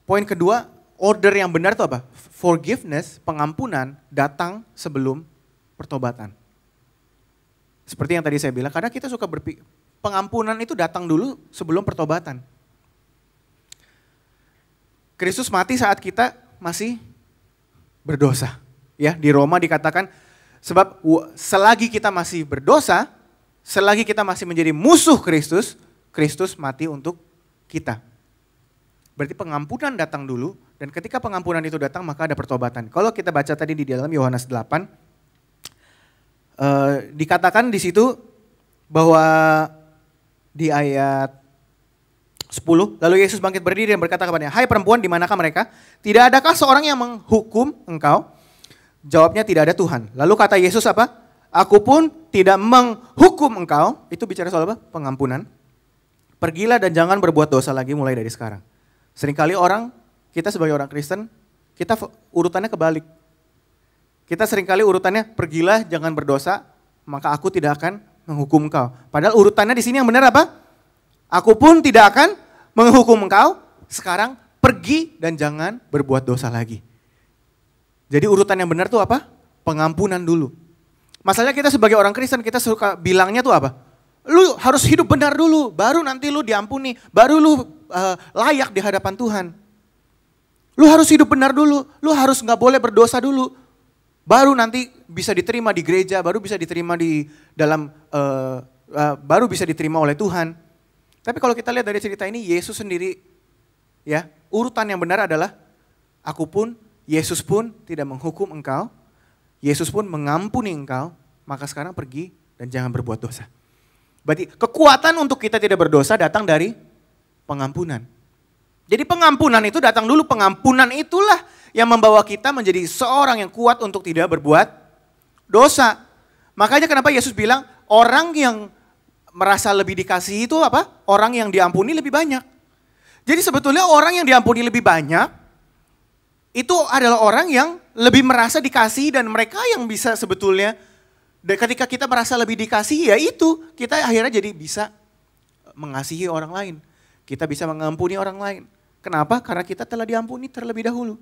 poin kedua, order yang benar itu apa? Forgiveness, pengampunan datang sebelum pertobatan. Seperti yang tadi saya bilang, karena kita suka berpikir, pengampunan itu datang dulu sebelum pertobatan. Kristus mati saat kita masih berdosa. Ya, di Roma dikatakan sebab selagi kita masih berdosa, selagi kita masih menjadi musuh Kristus, Kristus mati untuk kita. Berarti pengampunan datang dulu dan ketika pengampunan itu datang maka ada pertobatan. Kalau kita baca tadi di dalam Yohanes 8 dikatakan di situ bahwa di ayat 10, lalu Yesus bangkit berdiri dan berkata kepadanya, "Hai perempuan, di manakah mereka? Tidak adakah seorang yang menghukum engkau?" Jawabnya, "Tidak ada Tuhan." Lalu kata Yesus apa? "Aku pun tidak menghukum engkau." Itu bicara soal apa? Pengampunan. "Pergilah dan jangan berbuat dosa lagi mulai dari sekarang." Seringkali kita sebagai orang Kristen, kita urutannya kebalik. Kita seringkali urutannya, pergilah jangan berdosa, maka aku tidak akan menghukum engkau. Padahal urutannya di sini yang benar apa? Aku pun tidak akan menghukum engkau, sekarang pergi dan jangan berbuat dosa lagi. Jadi urutan yang benar tuh apa? Pengampunan dulu. Masalahnya kita sebagai orang Kristen, kita suka bilangnya tuh apa? Lu harus hidup benar dulu, baru nanti lu diampuni, baru lu layak di hadapan Tuhan. Lu harus hidup benar dulu, lu harus gak boleh berdosa dulu. Baru nanti bisa diterima di gereja, baru bisa diterima di dalam, baru bisa diterima oleh Tuhan. Tapi kalau kita lihat dari cerita ini, Yesus sendiri, ya urutan yang benar adalah Yesus pun tidak menghukum engkau, Yesus pun mengampuni engkau, maka sekarang pergi dan jangan berbuat dosa. Berarti kekuatan untuk kita tidak berdosa datang dari pengampunan. Jadi pengampunan itu datang dulu, pengampunan itulah yang membawa kita menjadi seorang yang kuat untuk tidak berbuat dosa. Makanya kenapa Yesus bilang orang yang merasa lebih dikasihi itu apa? Orang yang diampuni lebih banyak. Jadi sebetulnya orang yang diampuni lebih banyak itu adalah orang yang lebih merasa dikasihi dan mereka yang bisa sebetulnya ketika kita merasa lebih dikasihi ya itu kita akhirnya jadi bisa mengasihi orang lain. Kita bisa mengampuni orang lain. Kenapa? Karena kita telah diampuni terlebih dahulu.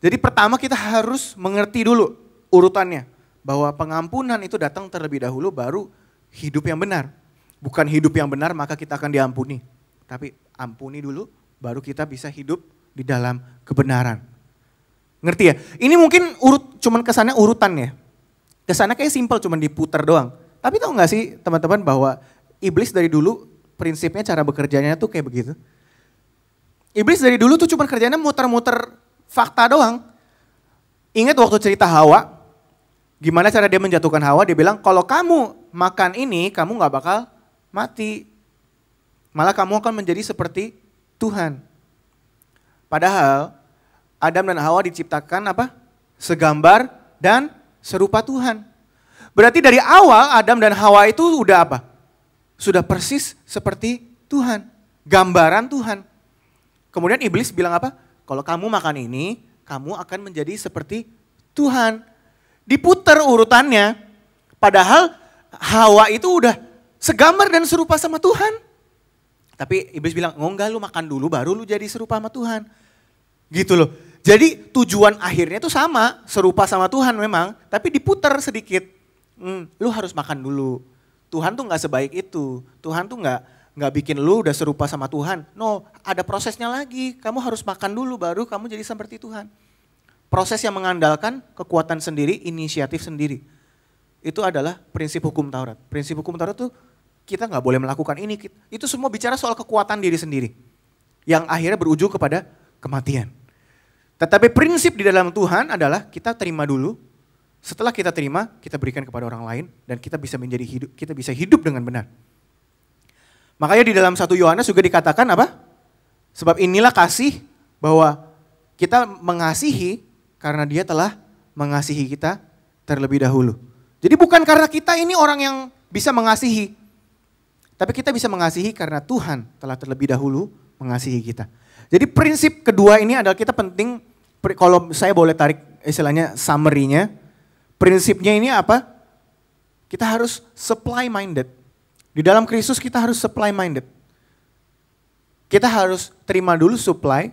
Jadi pertama kita harus mengerti dulu urutannya. Bahwa pengampunan itu datang terlebih dahulu baru hidup yang benar. Bukan hidup yang benar maka kita akan diampuni. Tapi ampuni dulu baru kita bisa hidup di dalam kebenaran. Ngerti ya? Ini mungkin cuman kesannya urutan ya. Kesannya kayak simpel cuman diputar doang. Tapi tahu gak sih teman-teman bahwa iblis dari dulu prinsipnya cara bekerjanya tuh kayak begitu. Iblis dari dulu tuh cuman kerjanya muter-muter fakta doang. Ingat waktu cerita Hawa, gimana cara dia menjatuhkan Hawa? Dia bilang kalau kamu makan ini kamu gak bakal mati. Malah kamu akan menjadi seperti Tuhan. Padahal Adam dan Hawa diciptakan apa? Segambar dan serupa Tuhan. Berarti dari awal Adam dan Hawa itu udah apa? Sudah persis seperti Tuhan. Gambaran Tuhan. Kemudian iblis bilang apa? Kalau kamu makan ini, kamu akan menjadi seperti Tuhan. Diputar urutannya. Padahal Hawa itu udah segambar dan serupa sama Tuhan. Tapi iblis bilang, oh enggak, lu makan dulu baru lu jadi serupa sama Tuhan. Gitu loh. Jadi tujuan akhirnya tuh sama, serupa sama Tuhan memang, tapi diputar sedikit. Lu harus makan dulu. Tuhan tuh gak sebaik itu. Tuhan tuh gak bikin lu udah serupa sama Tuhan. No, ada prosesnya lagi. Kamu harus makan dulu baru kamu jadi seperti Tuhan. Proses yang mengandalkan kekuatan sendiri, inisiatif sendiri. Itu adalah prinsip hukum Taurat. Prinsip hukum Taurat tuh kita gak boleh melakukan ini. Itu semua bicara soal kekuatan diri sendiri. Yang akhirnya berujung kepada kematian. Tetapi prinsip di dalam Tuhan adalah kita terima dulu. Setelah kita terima, kita berikan kepada orang lain. Dan kita bisa kita bisa hidup dengan benar. Makanya di dalam 1 Yohanes juga dikatakan apa? Sebab inilah kasih bahwa kita mengasihi karena dia telah mengasihi kita terlebih dahulu. Jadi bukan karena kita ini orang yang bisa mengasihi. Tapi kita bisa mengasihi karena Tuhan telah terlebih dahulu mengasihi kita. Jadi prinsip kedua ini adalah kita penting, kalau saya boleh tarik istilahnya summary-nya. Prinsipnya ini apa? Kita harus supply minded. Di dalam Kristus kita harus supply minded. Kita harus terima dulu supply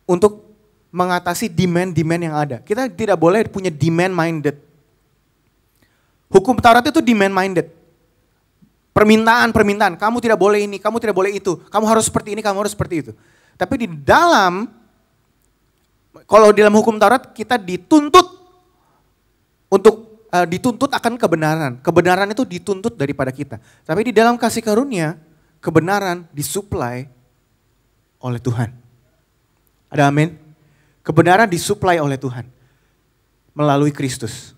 untuk mengatasi demand-demand yang ada. Kita tidak boleh punya demand minded. Hukum Taurat itu demand minded. Permintaan, kamu tidak boleh ini, kamu tidak boleh itu, kamu harus seperti ini, kamu harus seperti itu. Tapi di dalam, kalau di dalam hukum Taurat kita dituntut untuk dituntut akan kebenaran. Kebenaran itu dituntut daripada kita. Tapi di dalam kasih karunia, kebenaran disuplai oleh Tuhan. Ada amin? Kebenaran disuplai oleh Tuhan melalui Kristus.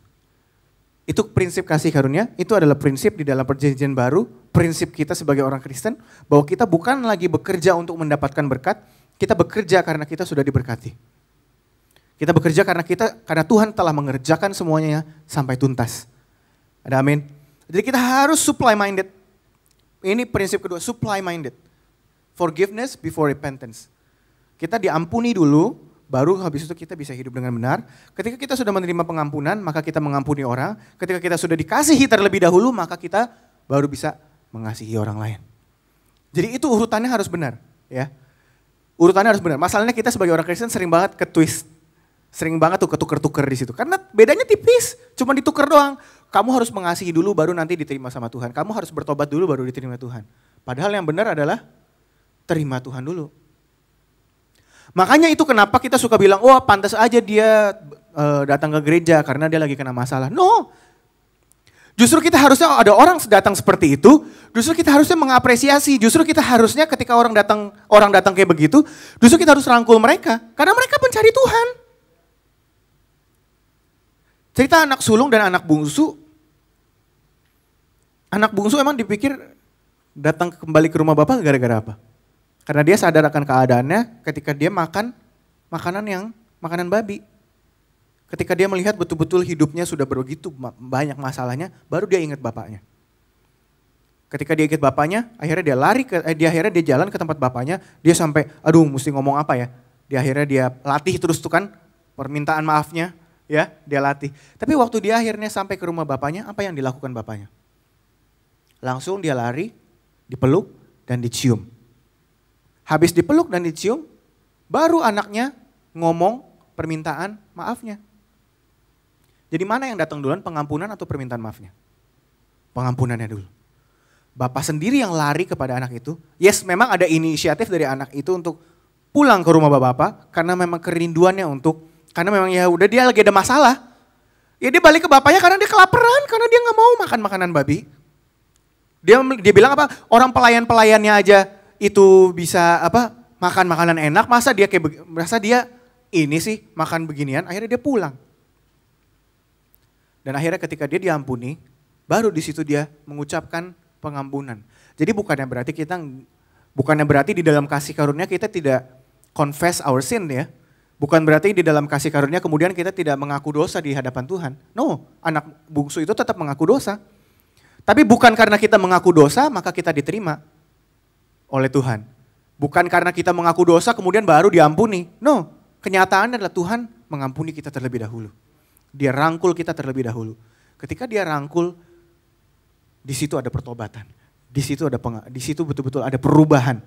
Itu prinsip kasih karunia, itu adalah prinsip di dalam perjanjian baru, prinsip kita sebagai orang Kristen, bahwa kita bukan lagi bekerja untuk mendapatkan berkat, kita bekerja karena kita sudah diberkati. Kita bekerja karena Tuhan telah mengerjakan semuanya sampai tuntas. Ada amin? Jadi kita harus supply minded. Ini prinsip kedua, supply minded. Forgiveness before repentance. Kita diampuni dulu, baru habis itu kita bisa hidup dengan benar. Ketika kita sudah menerima pengampunan, maka kita mengampuni orang. Ketika kita sudah dikasihi terlebih dahulu, maka kita baru bisa mengasihi orang lain. Jadi itu urutannya harus benar, ya. Urutannya harus benar. Masalahnya kita sebagai orang Kristen sering banget ke-twist. Sering banget tuh ketuker-tuker di situ. Karena bedanya tipis, cuma ditukar doang. Kamu harus mengasihi dulu baru nanti diterima sama Tuhan. Kamu harus bertobat dulu baru diterima Tuhan. Padahal yang benar adalah terima Tuhan dulu. Makanya itu kenapa kita suka bilang, oh pantas aja dia datang ke gereja karena dia lagi kena masalah. No, justru kita harusnya ada orang datang seperti itu, justru kita harusnya mengapresiasi, justru kita harusnya ketika orang datang kayak begitu, justru kita harus rangkul mereka, karena mereka mencari Tuhan. Cerita anak sulung dan anak bungsu emang dipikir datang kembali ke rumah bapak gara-gara apa? Karena dia sadar akan keadaannya ketika dia makan makanan babi. Ketika dia melihat betul-betul hidupnya sudah begitu banyak masalahnya, baru dia ingat bapaknya. Ketika dia ingat bapaknya, akhirnya dia jalan ke tempat bapaknya, dia sampai, aduh mesti ngomong apa ya. Akhirnya dia latih terus tuh kan permintaan maafnya, ya dia latih. Tapi waktu dia akhirnya sampai ke rumah bapaknya, apa yang dilakukan bapaknya? Langsung dia lari, dipeluk dan dicium. Habis dipeluk dan dicium, baru anaknya ngomong permintaan maafnya. Jadi mana yang datang duluan, pengampunan atau permintaan maafnya? Pengampunannya dulu. Bapak sendiri yang lari kepada anak itu. Yes, memang ada inisiatif dari anak itu untuk pulang ke rumah bapak karena memang kerinduannya karena memang ya udah dia lagi ada masalah. Ya dia balik ke bapaknya karena dia kelaparan, karena dia nggak mau makan makanan babi. Dia bilang apa? Orang pelayan-pelayannya aja itu bisa makan makanan enak, masa dia ini sih makan beginian, akhirnya dia pulang. Dan akhirnya ketika dia diampuni, baru di situ dia mengucapkan pengampunan. Jadi bukannya berarti di dalam kasih karunia kita tidak confess our sin ya. Bukan berarti di dalam kasih karunia kemudian kita tidak mengaku dosa di hadapan Tuhan. No, anak bungsu itu tetap mengaku dosa. Tapi bukan karena kita mengaku dosa maka kita diterima oleh Tuhan. Bukan karena kita mengaku dosa kemudian baru diampuni. No, kenyataannya adalah Tuhan mengampuni kita terlebih dahulu. Dia rangkul kita terlebih dahulu. Ketika dia rangkul, di situ ada pertobatan. di situ betul-betul ada perubahan.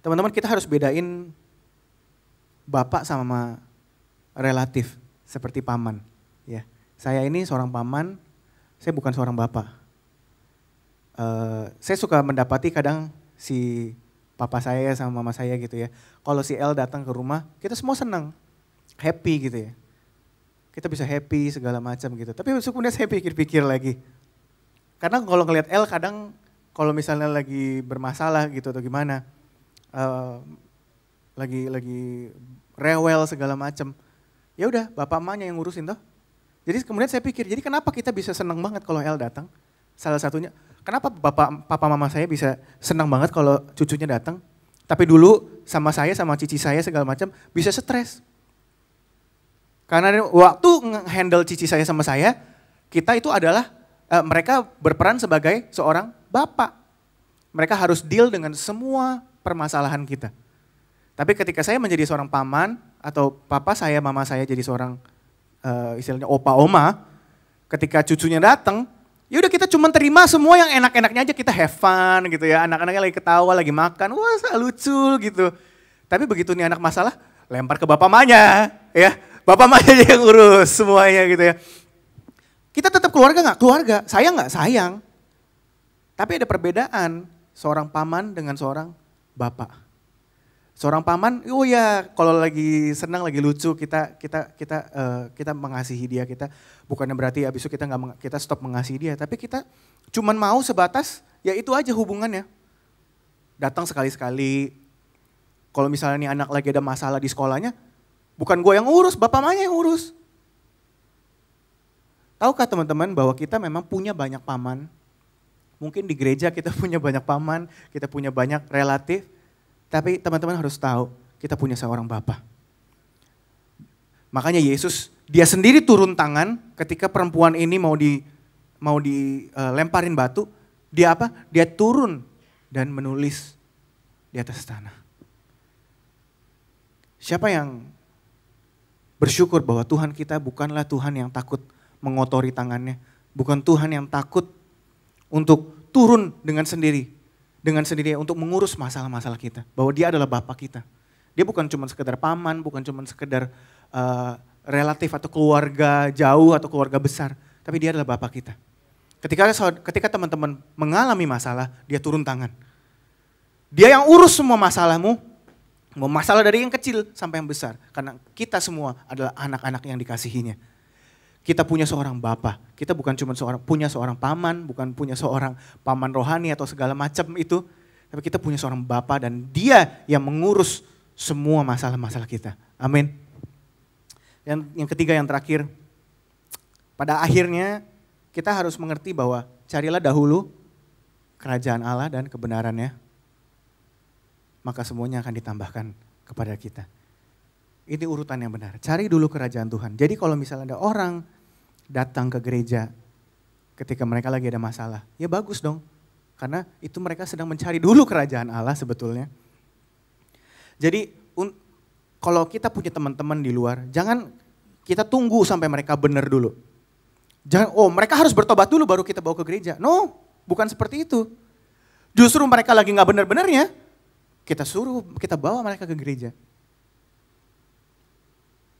Teman-teman, kita harus bedain bapak sama relatif seperti paman. Ya, saya ini seorang paman, saya bukan seorang bapak. Saya suka mendapati kadang si papa saya sama mama saya gitu ya. Kalau si El datang ke rumah, kita semua senang, happy gitu ya. Kita bisa happy segala macam gitu. Tapi kemudian saya pikir-pikir lagi. Karena kalau ngelihat El kadang kalau misalnya lagi bermasalah gitu atau gimana, lagi rewel segala macam, ya udah bapak emaknya yang ngurusin toh. Jadi kemudian saya pikir, jadi kenapa kita bisa senang banget kalau El datang? Salah satunya, kenapa papa mama saya bisa senang banget kalau cucunya datang, tapi dulu sama saya sama cici saya segala macam bisa stres. Karena waktu handle cici saya sama saya, kita itu adalah mereka berperan sebagai seorang bapak. Mereka harus deal dengan semua permasalahan kita. Tapi ketika saya menjadi seorang paman atau papa saya, mama saya jadi seorang istilahnya opa oma, ketika cucunya datang, ya udah kita cuma terima semua yang enak-enaknya aja, kita have fun gitu ya. Anak-anaknya lagi ketawa, lagi makan, wah lucu gitu. Tapi begitu nih anak masalah, lempar ke bapak mamanya ya. Bapak mamanya yang urus semuanya gitu ya. Kita tetap keluarga nggak? Keluarga. Sayang nggak? Sayang. Tapi ada perbedaan seorang paman dengan seorang bapak. Seorang paman, oh ya kalau lagi senang, lagi lucu, kita mengasihi dia. Kita bukannya berarti abis itu kita stop mengasihi dia, tapi kita cuman mau sebatas ya itu aja hubungannya. Datang sekali-sekali. Kalau misalnya nih anak lagi ada masalah di sekolahnya, bukan gue yang urus, bapak mamanya yang urus. Tahukah teman-teman bahwa kita memang punya banyak paman? Mungkin di gereja kita punya banyak paman, kita punya banyak relatif. Tapi teman-teman harus tahu, kita punya seorang Bapa. Makanya Yesus, dia sendiri turun tangan ketika perempuan ini mau dilemparin batu. Dia apa? Dia turun dan menulis di atas tanah. Siapa yang bersyukur bahwa Tuhan kita bukanlah Tuhan yang takut mengotori tangannya. Bukan Tuhan yang takut untuk turun dengan sendiri untuk mengurus masalah-masalah kita. Bahwa dia adalah Bapa kita. Dia bukan cuma sekedar paman, bukan cuma sekedar relatif atau keluarga jauh atau keluarga besar. Tapi dia adalah Bapa kita. Ketika teman-teman mengalami masalah, dia turun tangan. Dia yang urus semua masalahmu, mau masalah dari yang kecil sampai yang besar. Karena kita semua adalah anak-anak yang dikasihinya. Kita punya seorang bapa, kita bukan cuma punya seorang paman, bukan punya seorang paman rohani atau segala macam itu. Tapi kita punya seorang bapa dan dia yang mengurus semua masalah-masalah kita. Amin. Yang ketiga, yang terakhir, pada akhirnya kita harus mengerti bahwa carilah dahulu kerajaan Allah dan kebenarannya, maka semuanya akan ditambahkan kepada kita. Ini urutan yang benar. Cari dulu kerajaan Tuhan. Jadi kalau misalnya ada orang datang ke gereja ketika mereka lagi ada masalah, ya bagus dong. Karena itu mereka sedang mencari dulu kerajaan Allah sebetulnya. Jadi kalau kita punya teman-teman di luar, jangan kita tunggu sampai mereka benar dulu. Jangan, mereka harus bertobat dulu baru kita bawa ke gereja. No, bukan seperti itu. Justru mereka lagi gak benar-benarnya, kita bawa mereka ke gereja.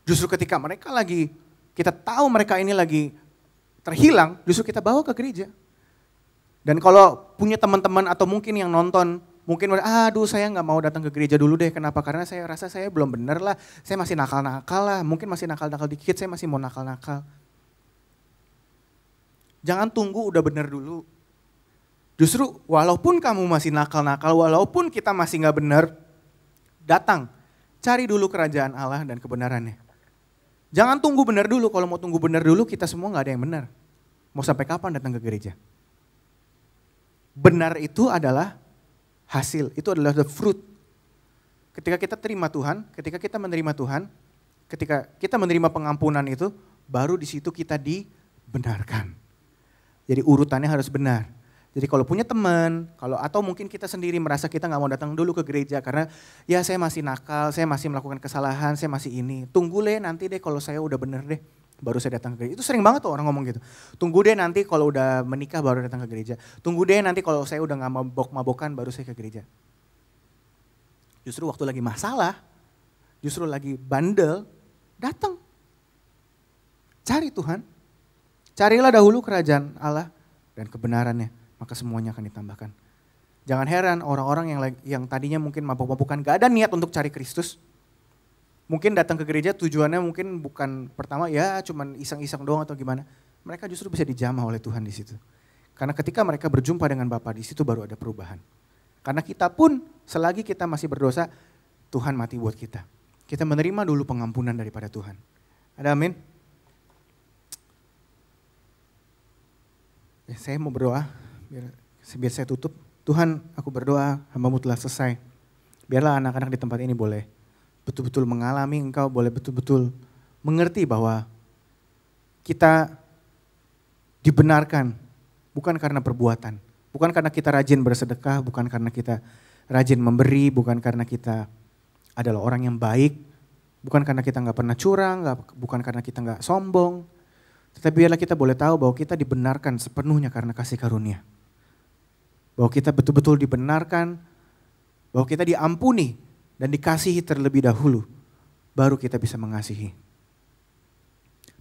Justru ketika kita tahu mereka ini lagi terhilang, justru kita bawa ke gereja. Dan kalau punya teman-teman atau mungkin yang nonton, mungkin aduh saya gak mau datang ke gereja dulu deh, kenapa? Karena saya rasa saya belum benar lah, saya masih nakal-nakal lah, mungkin masih nakal-nakal dikit, saya masih mau nakal-nakal. Jangan tunggu udah benar dulu. Justru walaupun kamu masih nakal-nakal, walaupun kita masih gak benar, datang, cari dulu kerajaan Allah dan kebenarannya. Jangan tunggu benar dulu, kalau mau tunggu benar dulu kita semua gak ada yang benar. Mau sampai kapan datang ke gereja? Benar itu adalah hasil, itu adalah the fruit. Ketika kita terima Tuhan, ketika kita menerima Tuhan, ketika kita menerima pengampunan itu, baru di situ kita dibenarkan. Jadi urutannya harus benar. Jadi kalau punya teman, atau mungkin kita sendiri merasa kita gak mau datang dulu ke gereja karena ya saya masih nakal, saya masih melakukan kesalahan, saya masih ini. Tunggu nanti deh kalau saya udah bener deh. baru saya datang ke gereja. Itu sering banget tuh orang ngomong gitu. Tunggu deh nanti kalau udah menikah baru datang ke gereja. Tunggu deh nanti kalau saya udah gak mabok-mabokan baru saya ke gereja. Justru waktu lagi masalah, justru lagi bandel, datang. Cari Tuhan. Carilah dahulu kerajaan Allah dan kebenarannya, maka semuanya akan ditambahkan. Jangan heran orang-orang yang tadinya mungkin mabok-mabokan gak ada niat untuk cari Kristus. Mungkin datang ke gereja tujuannya mungkin bukan pertama ya cuman iseng-iseng doang atau gimana. Mereka justru bisa dijamah oleh Tuhan di situ. Karena ketika mereka berjumpa dengan Bapa di situ baru ada perubahan. Karena kita pun selagi kita masih berdosa, Tuhan mati buat kita. Kita menerima dulu pengampunan daripada Tuhan. Ada amin? Saya mau berdoa, biar saya tutup. Tuhan, aku berdoa, hamba-Mu telah selesai. Biarlah anak-anak di tempat ini boleh betul-betul mengalami Engkau, boleh betul-betul mengerti bahwa kita dibenarkan bukan karena perbuatan. Bukan karena kita rajin bersedekah, bukan karena kita rajin memberi, bukan karena kita adalah orang yang baik, bukan karena kita gak pernah curang, bukan karena kita gak sombong. Tetapi biarlah kita boleh tahu bahwa kita dibenarkan sepenuhnya karena kasih karunia. Bahwa kita betul-betul dibenarkan, bahwa kita diampuni dan dikasihi terlebih dahulu, baru kita bisa mengasihi.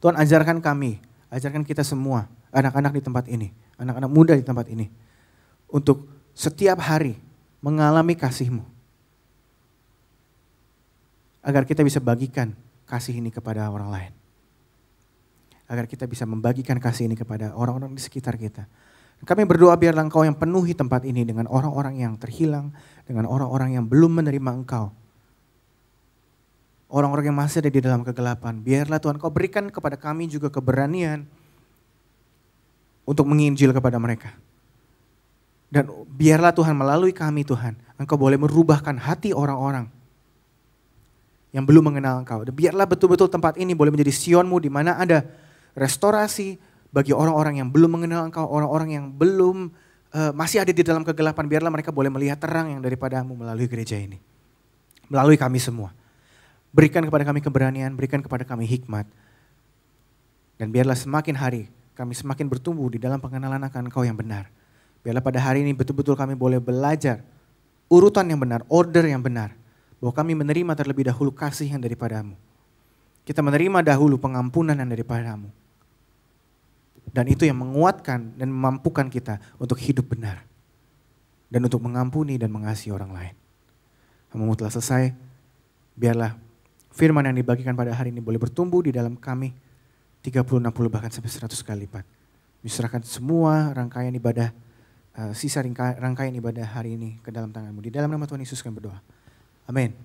Tuhan ajarkan kami, ajarkan kita semua, anak-anak di tempat ini, anak-anak muda di tempat ini, untuk setiap hari mengalami kasih-Mu. Agar kita bisa bagikan kasih ini kepada orang lain. Agar kita bisa membagikan kasih ini kepada orang-orang di sekitar kita. Kami berdoa biarlah Engkau yang penuhi tempat ini dengan orang-orang yang terhilang, dengan orang-orang yang belum menerima Engkau. Orang-orang yang masih ada di dalam kegelapan. Biarlah Tuhan Kau berikan kepada kami juga keberanian untuk menginjil kepada mereka. Dan biarlah Tuhan melalui kami Tuhan, Engkau boleh merubahkan hati orang-orang yang belum mengenal Engkau. Dan biarlah betul-betul tempat ini boleh menjadi Sion-Mu di mana ada restorasi bagi orang-orang yang belum mengenal Engkau, orang-orang yang belum masih ada di dalam kegelapan. Biarlah mereka boleh melihat terang yang daripada-Mu melalui gereja ini. Melalui kami semua. Berikan kepada kami keberanian, berikan kepada kami hikmat. Dan biarlah semakin hari kami semakin bertumbuh di dalam pengenalan akan Engkau yang benar. Biarlah pada hari ini betul-betul kami boleh belajar urutan yang benar, order yang benar. Bahwa kami menerima terlebih dahulu kasih yang daripada-Mu. Kita menerima dahulu pengampunan yang daripada-Mu. Dan itu yang menguatkan dan memampukan kita untuk hidup benar. Dan untuk mengampuni dan mengasihi orang lain. Hamba-Mu telah selesai, biarlah firman yang dibagikan pada hari ini boleh bertumbuh di dalam kami 30, 60 bahkan sampai 100 kali lipat. Diserahkan semua rangkaian ibadah, sisa rangkaian ibadah hari ini ke dalam tangan-Mu. Di dalam nama Tuhan Yesus kami berdoa. Amin.